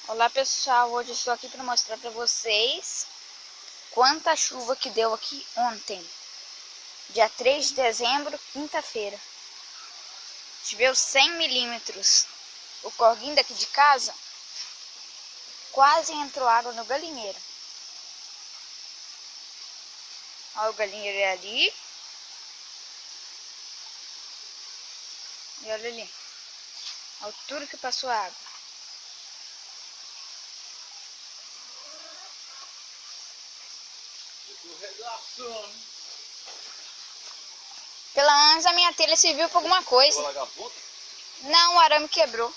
Olá pessoal, hoje eu estou aqui para mostrar para vocês quanta chuva que deu aqui ontem, dia 3 de dezembro, quinta-feira. Choveu 100 milímetros. O corguinho daqui de casa quase entrou água no galinheiro. Olha o galinheiro ali. E olha ali, a altura que passou a água. Pelo menos a minha telha serviu para alguma coisa. Não, o arame quebrou.